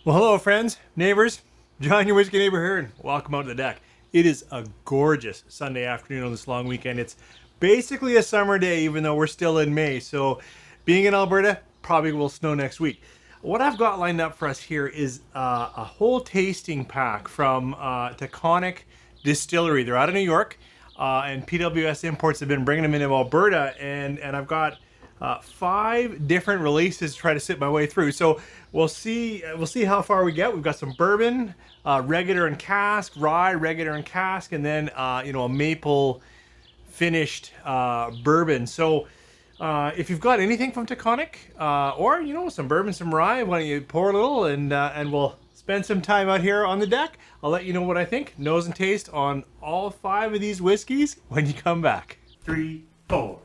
Well, hello, friends, neighbors. John, your whiskey neighbor here, and welcome out to the deck. It is a gorgeous Sunday afternoon on this long weekend. It's basically a summer day, even though we're still in May. So, being in Alberta, probably will snow next week. What I've got lined up for us here is a whole tasting pack from Taconic Distillery. They're out of New York, and PWS Imports have been bringing them into Alberta, and I've got 5 different releases to try to sit my way through. So we'll see how far we get. We've got some bourbon, regular and cask, rye, regular and cask, and then a maple finished bourbon. So if you've got anything from Taconic, or some bourbon, some rye, why don't you pour a little and we'll spend some time out here on the deck. I'll let you know what I think, nose and taste on all 5 of these whiskeys when you come back. 3, 4.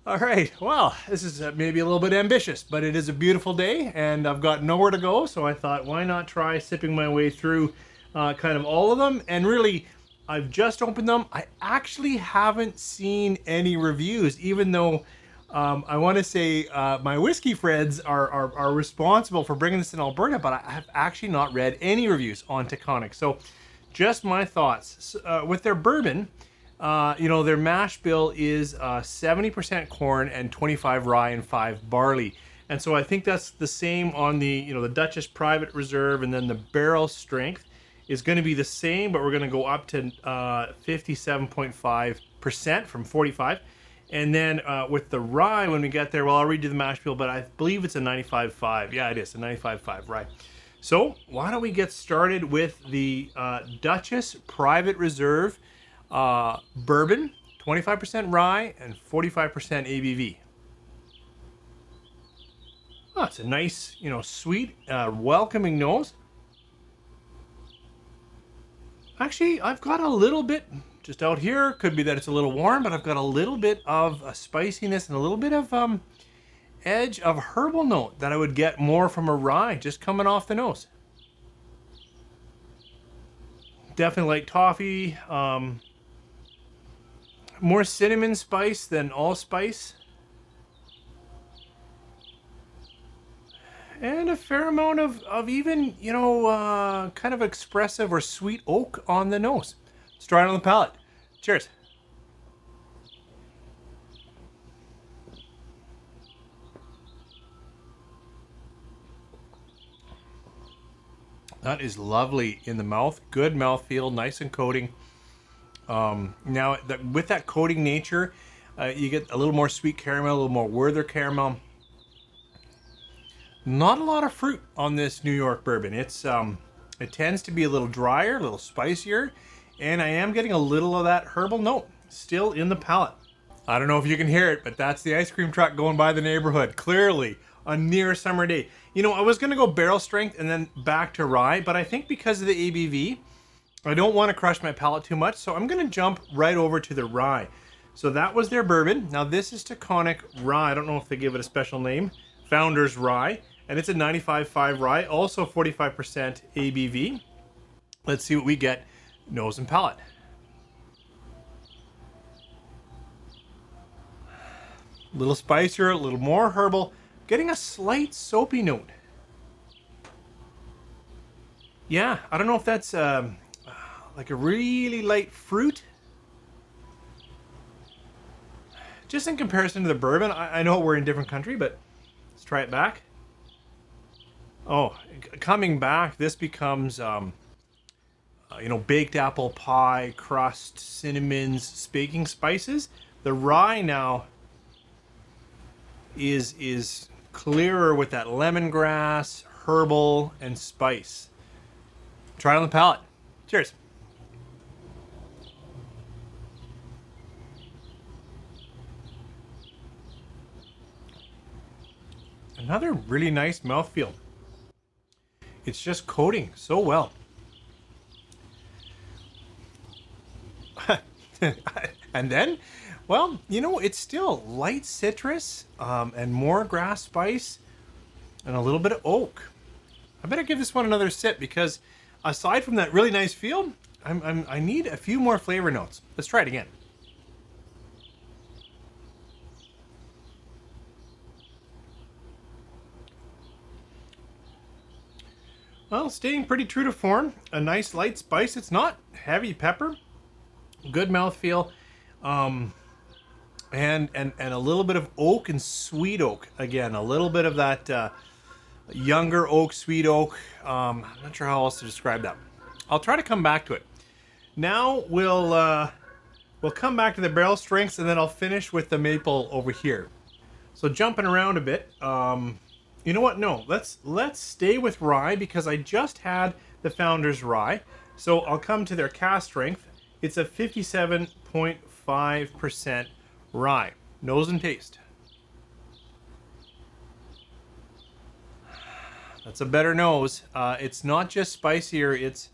All right, well, this is maybe a little bit ambitious, but it is a beautiful day and I've got nowhere to go, so I thought, why not try sipping my way through kind of all of them. And really, I've just opened them. I actually haven't seen any reviews, even though I want to say my whiskey friends are responsible for bringing this in Alberta, but I have actually not read any reviews on Taconic. So just my thoughts. With their bourbon, their mash bill is 70% corn and 25 rye and 5 barley. And so I think that's the same on the Duchess Private Reserve, and then the barrel strength is going to be the same, but we're going to go up to 57.5% from 45. And then with the rye, when we get there, well, I'll read you the mash bill, but I believe it's a 95.5. Yeah, it is a 95.5 rye. So why don't we get started with the Duchess Private Reserve bourbon, 25% rye and 45% ABV. Oh, it's a nice, sweet, welcoming nose. Actually, I've got a little bit just out here. Could be that it's a little warm, but I've got a little bit of a spiciness and a little bit of edge of herbal note that I would get more from a rye just coming off the nose. Definitely like toffee. More cinnamon spice than allspice. And a fair amount of even, kind of expressive or sweet oak on the nose. Let's try it on the palate. Cheers. That is lovely in the mouth. Good mouthfeel, nice and coating. Now, with that coating nature, you get a little more sweet caramel, a little more Werther caramel. Not a lot of fruit on this New York bourbon. It tends to be a little drier, a little spicier, and I am getting a little of that herbal note still in the palate. I don't know if you can hear it, but that's the ice cream truck going by the neighborhood. Clearly, a near summer day. I was going to go barrel strength and then back to rye, but I think because of the ABV, I don't want to crush my palate too much, so I'm going to jump right over to the rye. So that was their bourbon. Now this is Taconic Rye. I don't know if they give it a special name. Founder's Rye. And it's a 95.5 rye, also 45% ABV. Let's see what we get nose and palate. A little spicier, a little more herbal. Getting a slight soapy note. Yeah, I don't know if that's like a really light fruit. Just in comparison to the bourbon, I know we're in a different country, but let's try it back. Oh, coming back, this becomes, baked apple pie, crust, cinnamons, baking spices. The rye now is clearer with that lemongrass, herbal, and spice. Try it on the palate. Cheers. Another really nice mouthfeel. It's just coating so well. And then, well, it's still light citrus and more grass spice. and a little bit of oak. I better give this one another sip because aside from that really nice feel, I need a few more flavor notes. Let's try it again. Well, staying pretty true to form. A nice light spice. It's not heavy pepper. Good mouthfeel. And a little bit of oak and sweet oak. Again, a little bit of that younger oak, sweet oak. I'm not sure how else to describe that. I'll try to come back to it. Now we'll come back to the barrel strengths, and then I'll finish with the maple over here. So jumping around a bit. You know what? No, let's stay with rye because I just had the Founder's Rye. So I'll come to their cask strength. It's a 57.5% rye. Nose and taste. That's a better nose. It's not just spicier. It's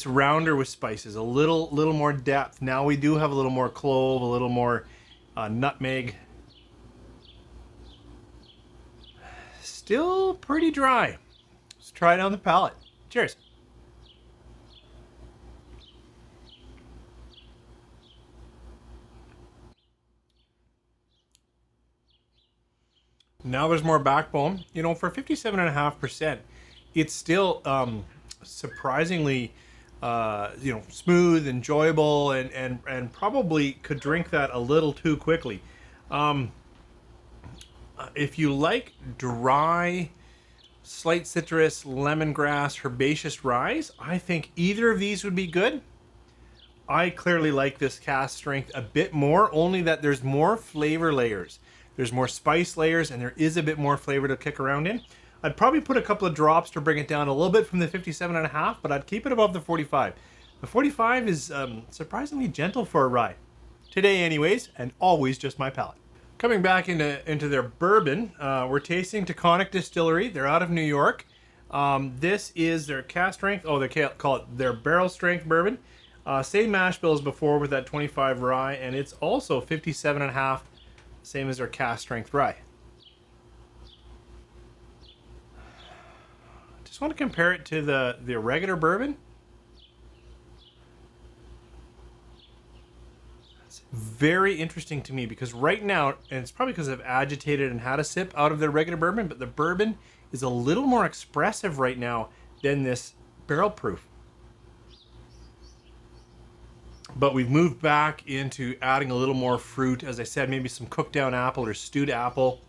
rounder with spices. A little more depth. Now we do have a little more clove, a little more nutmeg. Still pretty dry. Let's try it on the palate. Cheers. Now there's more backbone. You know, for 57.5%, it's still surprisingly, smooth, enjoyable, and probably could drink that a little too quickly. If you like dry, slight citrus, lemongrass, herbaceous ryes, I think either of these would be good. I clearly like this cask strength a bit more, only that there's more flavor layers. There's more spice layers, and there is a bit more flavor to kick around in. I'd probably put a couple of drops to bring it down a little bit from the 57.5, but I'd keep it above the 45. The 45 is surprisingly gentle for a rye. Today anyways, and always just my palate. Coming back into their bourbon, we're tasting Taconic Distillery. They're out of New York. This is their cask strength. Oh, they call it their barrel strength bourbon. Same mash bill as before with that 25 rye, and it's also 57.5, same as their cask strength rye. Just want to compare it to the regular bourbon. Very interesting to me because right now, and it's probably because I've agitated and had a sip out of their regular bourbon, but the bourbon is a little more expressive right now than this barrel proof. But we've moved back into adding a little more fruit. As I said, maybe some cooked down apple or stewed apple.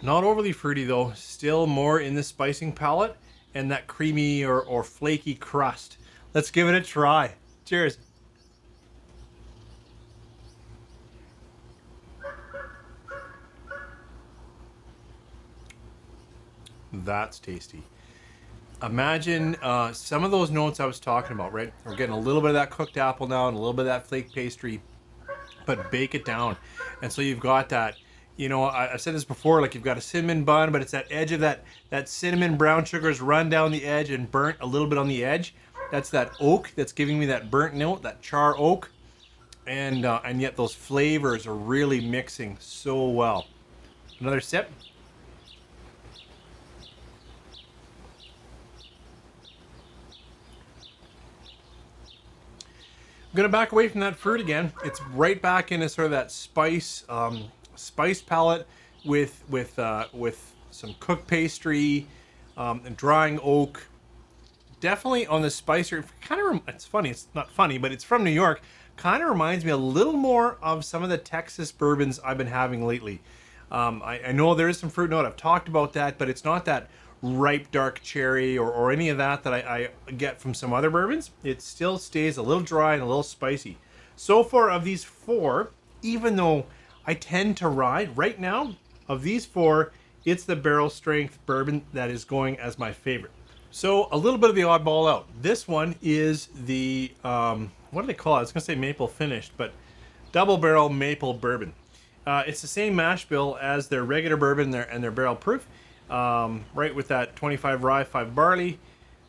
Not overly fruity though, still more in the spicing palate and that creamy or flaky crust. Let's give it a try. Cheers. That's tasty. Imagine some of those notes I was talking about, right? We're getting a little bit of that cooked apple now and a little bit of that flake pastry, but bake it down. And so you've got that, you know, I've said this before, like you've got a cinnamon bun, but it's that edge of that cinnamon brown sugars run down the edge and burnt a little bit on the edge. That's that oak that's giving me that burnt note, that char oak. And yet those flavors are really mixing so well. Another sip. I'm gonna back away from that fruit again. It's right back into sort of that spice palette with some cooked pastry and drying oak. Definitely on the spicier. It's funny. It's not funny, but it's from New York. Kind of reminds me a little more of some of the Texas bourbons I've been having lately. I know there is some fruit note. I've talked about that, but it's not that ripe dark cherry or any of that I get from some other bourbons. It still stays a little dry and a little spicy. So far of these four, even though I tend to ride right now, of these four, it's the barrel strength bourbon that is going as my favorite. So a little bit of the oddball out. This one is the, what do they call it? I was gonna say maple finished, but double barrel maple bourbon. It's the same mash bill as their regular bourbon and their barrel proof. Right with that 25 rye, 5 barley,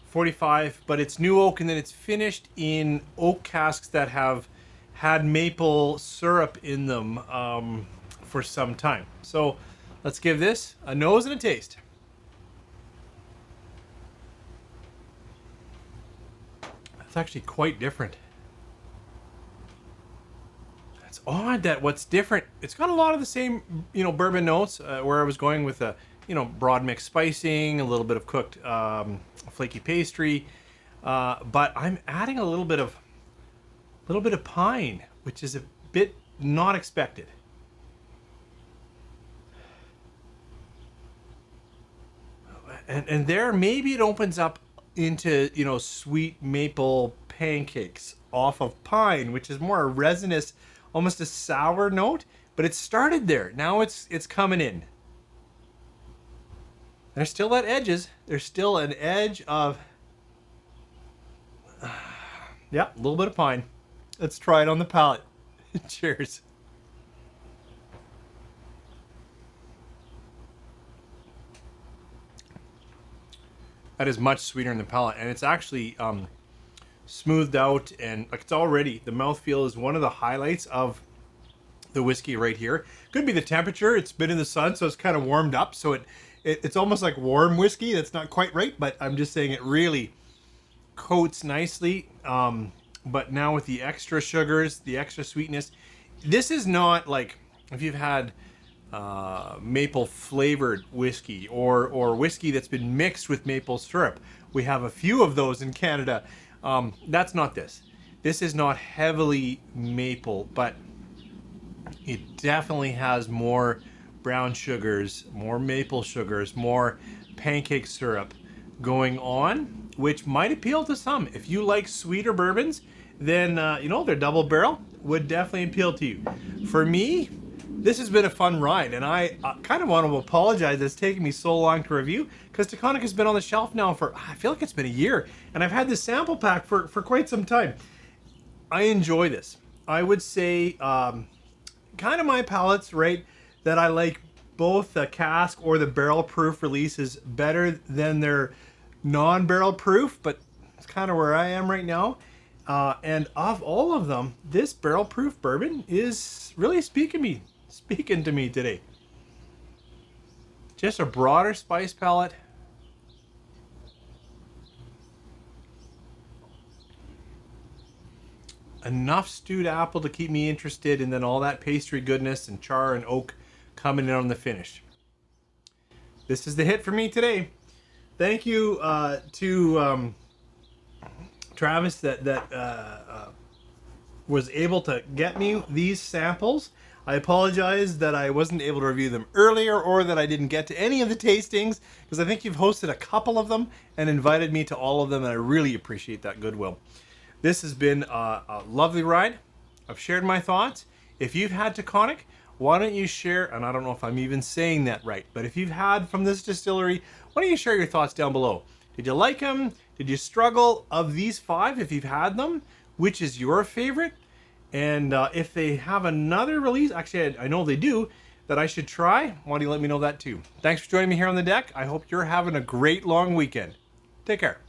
45, but it's new oak, and then it's finished in oak casks that have had maple syrup in them for some time. So let's give this a nose and a taste. That's actually quite different. It's odd that what's different, it's got a lot of the same, bourbon notes, where I was going with a, broad mix spicing, a little bit of cooked flaky pastry, but I'm adding a little bit of pine, which is a bit not expected. And there, maybe it opens up into, sweet maple pancakes off of pine, which is more a resinous, almost a sour note, but it started there. Now it's coming in. There's still that edges. There's still an edge of, yeah, a little bit of pine. Let's try it on the palate. Cheers. That is much sweeter in the palate, and it's actually smoothed out, and like it's already, the mouthfeel is one of the highlights of the whiskey right here. Could be the temperature. It's been in the sun, so it's kind of warmed up, so it's almost like warm whiskey. That's not quite right, but I'm just saying it really coats nicely. But now with the extra sugars, the extra sweetness, this is not like if you've had maple flavored whiskey or whiskey that's been mixed with maple syrup. We have a few of those in Canada. That's not this. This is not heavily maple, but it definitely has more brown sugars, more maple sugars, more pancake syrup going on, which might appeal to some. If you like sweeter bourbons, then their double barrel would definitely appeal to you. For me, this has been a fun ride, and I kind of want to apologize it's taken me so long to review, because Taconic has been on the shelf now for, I feel like it's been a year, and I've had this sample pack for quite some time. I enjoy this. I would say kind of my palates, right, that I like both the cask or the barrel proof releases better than their non-barrel proof, but it's kind of where I am right now. And of all of them, this barrel proof bourbon is really speaking to me today. Just a broader spice palette. Enough stewed apple to keep me interested, and then all that pastry goodness and char and oak coming in on the finish. This is the hit for me today. Thank you to Travis that was able to get me these samples. I apologize that I wasn't able to review them earlier, or that I didn't get to any of the tastings, because I think you've hosted a couple of them and invited me to all of them, and I really appreciate that goodwill. This has been a lovely ride. I've shared my thoughts. If you've had Taconic, why don't you share, and I don't know if I'm even saying that right, but if you've had from this distillery, why don't you share your thoughts down below? Did you like them? Did you struggle? Of these 5, if you've had them, which is your favorite? And if they have another release, actually I know they do, that I should try, why don't you let me know that too? Thanks for joining me here on the deck. I hope you're having a great long weekend. Take care.